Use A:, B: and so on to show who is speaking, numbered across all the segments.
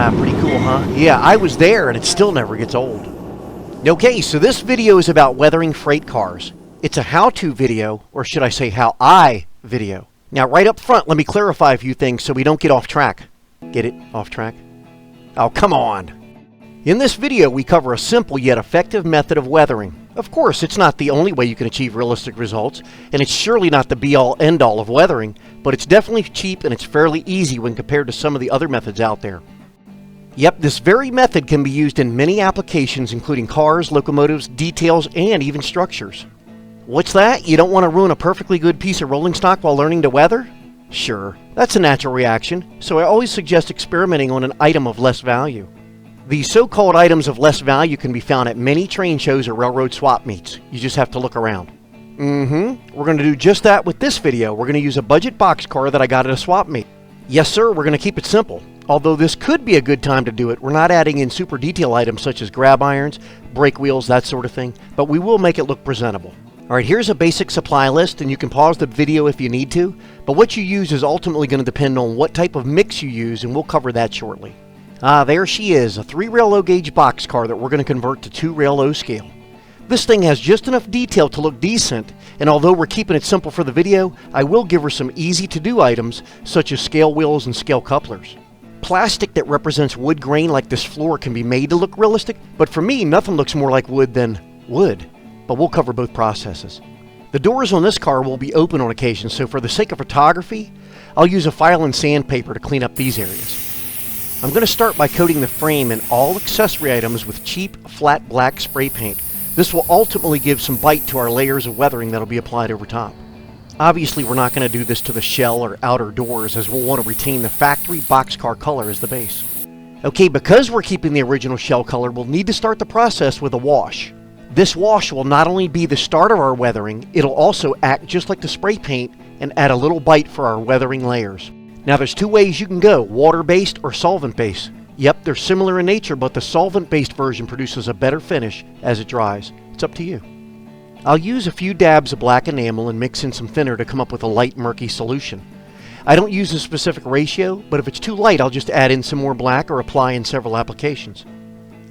A: Yeah, pretty cool, huh? Yeah, I was there and it still never gets old. Okay, so this video is about weathering freight cars. It's a how-to video, or should I say how-I video. Now, right up front, let me clarify a few things so we don't get off track. Get it? Off track? Oh, come on. In this video, we cover a simple yet effective method of weathering. Of course, it's not the only way you can achieve realistic results, and it's surely not the be-all, end-all of weathering, but it's definitely cheap and it's fairly easy when compared to some of the other methods out there. Yep, this very method can be used in many applications, including cars, locomotives, details, and even structures. What's that? You don't want to ruin a perfectly good piece of rolling stock while learning to weather? Sure, that's a natural reaction, so I always suggest experimenting on an item of less value. These so-called items of less value can be found at many train shows or railroad swap meets. You just have to look around. We're going to do just that with this video. We're going to use a budget boxcar that I got at a swap meet. Yes, sir, we're going to keep it simple. Although this could be a good time to do it, we're not adding in super detail items such as grab irons, brake wheels, that sort of thing, but we will make it look presentable. Alright, here's a basic supply list, and you can pause the video if you need to, but what you use is ultimately going to depend on what type of mix you use, and we'll cover that shortly. There she is, a 3-rail low gauge boxcar that we're going to convert to 2-rail low scale. This thing has just enough detail to look decent, and although we're keeping it simple for the video, I will give her some easy to do items such as scale wheels and scale couplers. Plastic that represents wood grain like this floor can be made to look realistic, but for me, nothing looks more like wood than wood. But we'll cover both processes. The doors on this car will be open on occasion, so for the sake of photography, I'll use a file and sandpaper to clean up these areas. I'm going to start by coating the frame and all accessory items with cheap, flat black spray paint. This will ultimately give some bite to our layers of weathering that will be applied over top. Obviously, we're not going to do this to the shell or outer doors, as we'll want to retain the factory boxcar color as the base. Okay, because we're keeping the original shell color, we'll need to start the process with a wash. This wash will not only be the start of our weathering, it'll also act just like the spray paint and add a little bite for our weathering layers. Now there's two ways you can go, water-based or solvent-based. Yep, they're similar in nature, but the solvent-based version produces a better finish as it dries. It's up to you. I'll use a few dabs of black enamel and mix in some thinner to come up with a light murky solution. I don't use a specific ratio, but if it's too light, I'll just add in some more black or apply in several applications.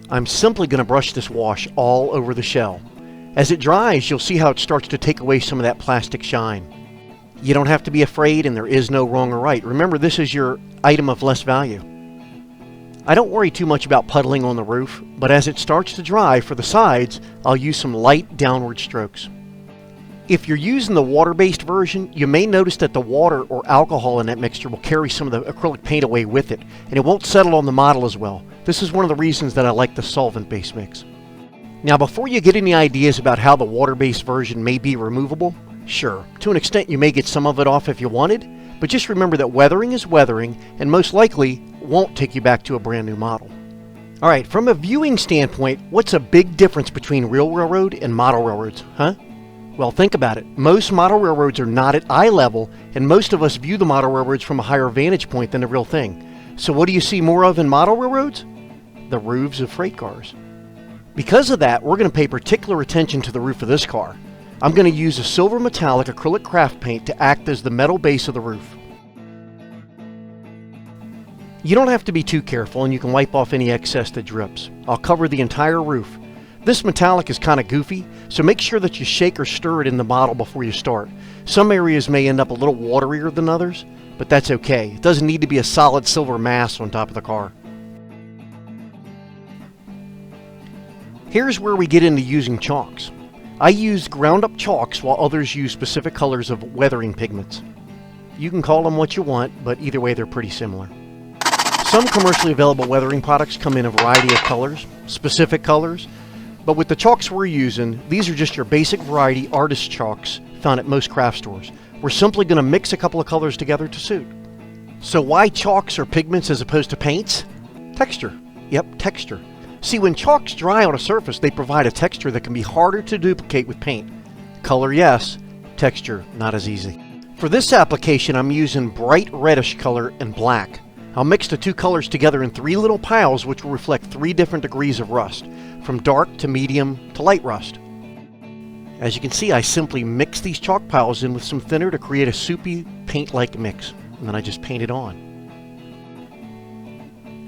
A: I'm simply going to brush this wash all over the shell. As it dries, you'll see how it starts to take away some of that plastic shine. You don't have to be afraid, and there is no wrong or right. Remember, this is your item of less value. I don't worry too much about puddling on the roof, but as it starts to dry for the sides, I'll use some light downward strokes. If you're using the water-based version, you may notice that the water or alcohol in that mixture will carry some of the acrylic paint away with it, and it won't settle on the model as well. This is one of the reasons that I like the solvent-based mix. Now, before you get any ideas about how the water-based version may be removable, sure, to an extent you may get some of it off if you wanted, but just remember that weathering is weathering, and most likely won't take you back to a brand new model. Alright, from a viewing standpoint, what's a big difference between real railroad and model railroads, huh? Well, think about it. Most model railroads are not at eye level, and most of us view the model railroads from a higher vantage point than the real thing. So what do you see more of in model railroads? The roofs of freight cars. Because of that, we're going to pay particular attention to the roof of this car. I'm going to use a silver metallic acrylic craft paint to act as the metal base of the roof. You don't have to be too careful, and you can wipe off any excess that drips. I'll cover the entire roof. This metallic is kind of goofy, so make sure that you shake or stir it in the bottle before you start. Some areas may end up a little waterier than others, but that's okay. It doesn't need to be a solid silver mass on top of the car. Here's where we get into using chalks. I use ground up chalks while others use specific colors of weathering pigments. You can call them what you want, but either way they're pretty similar. Some commercially available weathering products come in a variety of colors, specific colors, but with the chalks we're using, these are just your basic variety artist chalks found at most craft stores. We're simply going to mix a couple of colors together to suit. So why chalks or pigments as opposed to paints? Texture. Yep, texture. See, when chalks dry on a surface, they provide a texture that can be harder to duplicate with paint. Color, yes. Texture, not as easy. For this application, I'm using bright reddish color and black. I'll mix the two colors together in 3 little piles which will reflect 3 different degrees of rust, from dark to medium to light rust. As you can see, I simply mix these chalk piles in with some thinner to create a soupy paint-like mix, and then I just paint it on.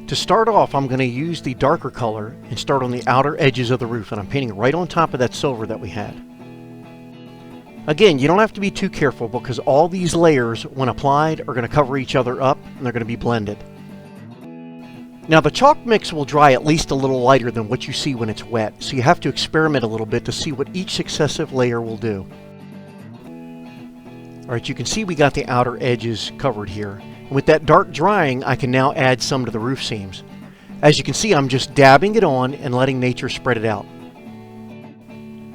A: To start off, I'm going to use the darker color and start on the outer edges of the roof, and I'm painting right on top of that silver that we had. Again, you don't have to be too careful because all these layers, when applied, are going to cover each other up and they're going to be blended. Now the chalk mix will dry at least a little lighter than what you see when it's wet, so you have to experiment a little bit to see what each successive layer will do. Alright, you can see we got the outer edges covered here. And with that dark drying, I can now add some to the roof seams. As you can see, I'm just dabbing it on and letting nature spread it out.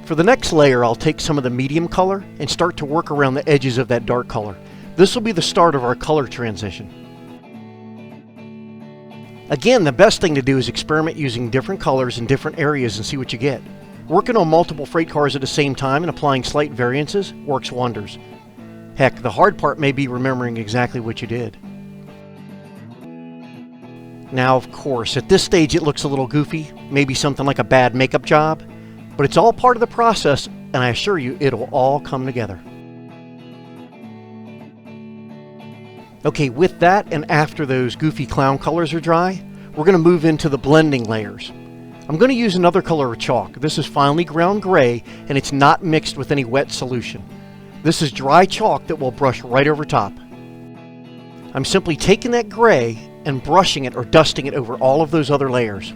A: For the next layer, I'll take some of the medium color and start to work around the edges of that dark color. This will be the start of our color transition. Again, the best thing to do is experiment using different colors in different areas and see what you get. Working on multiple freight cars at the same time and applying slight variances works wonders. Heck, the hard part may be remembering exactly what you did. Now, of course, at this stage it looks a little goofy, maybe something like a bad makeup job, but it's all part of the process, and I assure you it'll all come together. Okay, with that and after those goofy clown colors are dry, we're going to move into the blending layers. I'm going to use another color of chalk. This is finely ground gray, and it's not mixed with any wet solution. This is dry chalk that will brush right over top. I'm simply taking that gray and brushing it or dusting it over all of those other layers.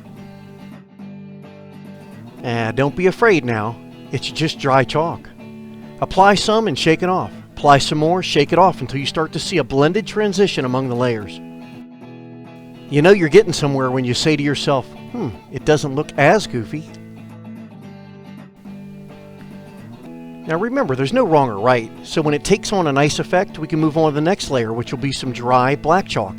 A: Don't be afraid now, it's just dry chalk. Apply some and shake it off. Apply some more, shake it off until you start to see a blended transition among the layers. You know you're getting somewhere when you say to yourself, it doesn't look as goofy. Now remember, there's no wrong or right, so when it takes on a nice effect, we can move on to the next layer, which will be some dry black chalk.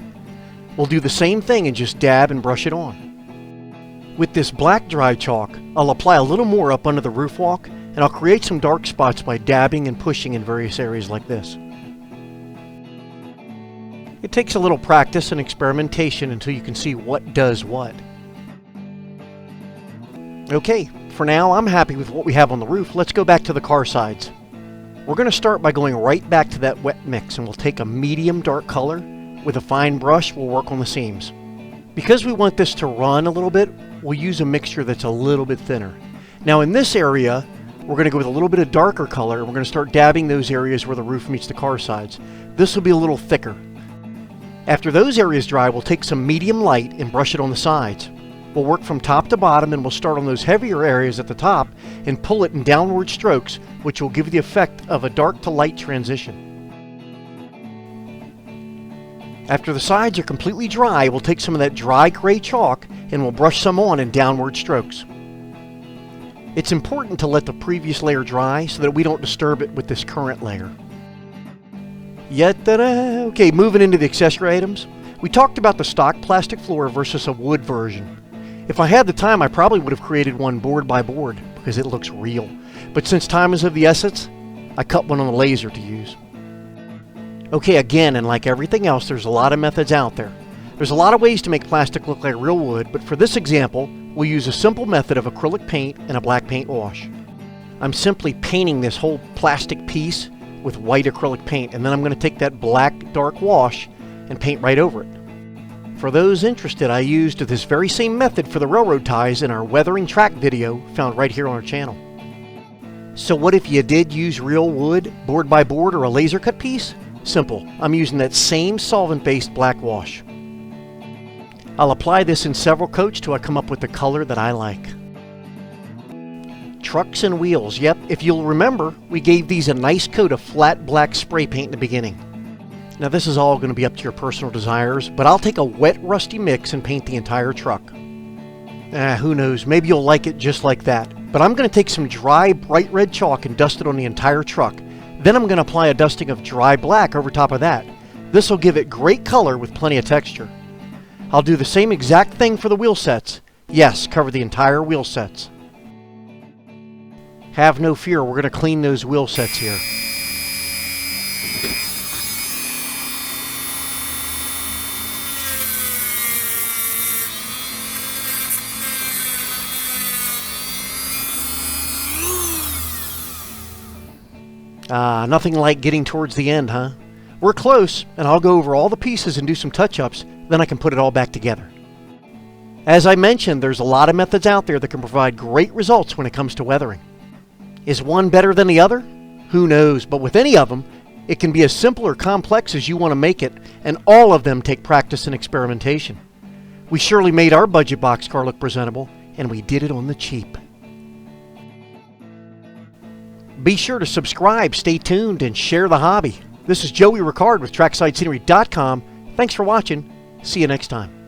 A: We'll do the same thing and just dab and brush it on. With this black dry chalk, I'll apply a little more up under the roof walk, and I'll create some dark spots by dabbing and pushing in various areas like this. It takes a little practice and experimentation until you can see what does what. Okay, for now I'm happy with what we have on the roof. Let's go back to the car sides. We're going to start by going right back to that wet mix, and we'll take a medium dark color. With a fine brush, we'll work on the seams. Because we want this to run a little bit, we'll use a mixture that's a little bit thinner. Now in this area, we're going to go with a little bit of darker color, and we're going to start dabbing those areas where the roof meets the car sides. This will be a little thicker. After those areas dry, we'll take some medium light and brush it on the sides. We'll work from top to bottom, and we'll start on those heavier areas at the top and pull it in downward strokes, which will give the effect of a dark to light transition. After the sides are completely dry, we'll take some of that dry gray chalk and we'll brush some on in downward strokes. It's important to let the previous layer dry so that we don't disturb it with this current layer. Okay, moving into the accessory items. We talked about the stock plastic floor versus a wood version. If I had the time, I probably would have created one board by board because it looks real. But since time is of the essence, I cut one on the laser to use. Okay, again, and like everything else, there's a lot of methods out there. There's a lot of ways to make plastic look like real wood, but for this example, we'll use a simple method of acrylic paint and a black paint wash. I'm simply painting this whole plastic piece with white acrylic paint, and then I'm going to take that black dark wash and paint right over it. For those interested, I used this very same method for the railroad ties in our weathering track video found right here on our channel. So what if you did use real wood, board by board, or a laser cut piece? Simple. I'm using that same solvent-based black wash. I'll apply this in several coats till I come up with the color that I like. Trucks and wheels. Yep, if you'll remember, we gave these a nice coat of flat black spray paint in the beginning. Now this is all going to be up to your personal desires, but I'll take a wet rusty mix and paint the entire truck. Who knows, maybe you'll like it just like that. But I'm going to take some dry bright red chalk and dust it on the entire truck. Then I'm going to apply a dusting of dry black over top of that. This will give it great color with plenty of texture. I'll do the same exact thing for the wheel sets. Yes, cover the entire wheel sets. Have no fear, we're going to clean those wheel sets here. Nothing like getting towards the end, huh? We're close, and I'll go over all the pieces and do some touch-ups, then I can put it all back together. As I mentioned, there's a lot of methods out there that can provide great results when it comes to weathering. Is one better than the other? Who knows, but with any of them, it can be as simple or complex as you want to make it, and all of them take practice and experimentation. We surely made our budget boxcar look presentable, and we did it on the cheap. Be sure to subscribe, stay tuned, and share the hobby. This is Joey Ricard with TracksideScenery.com. Thanks for watching. See you next time.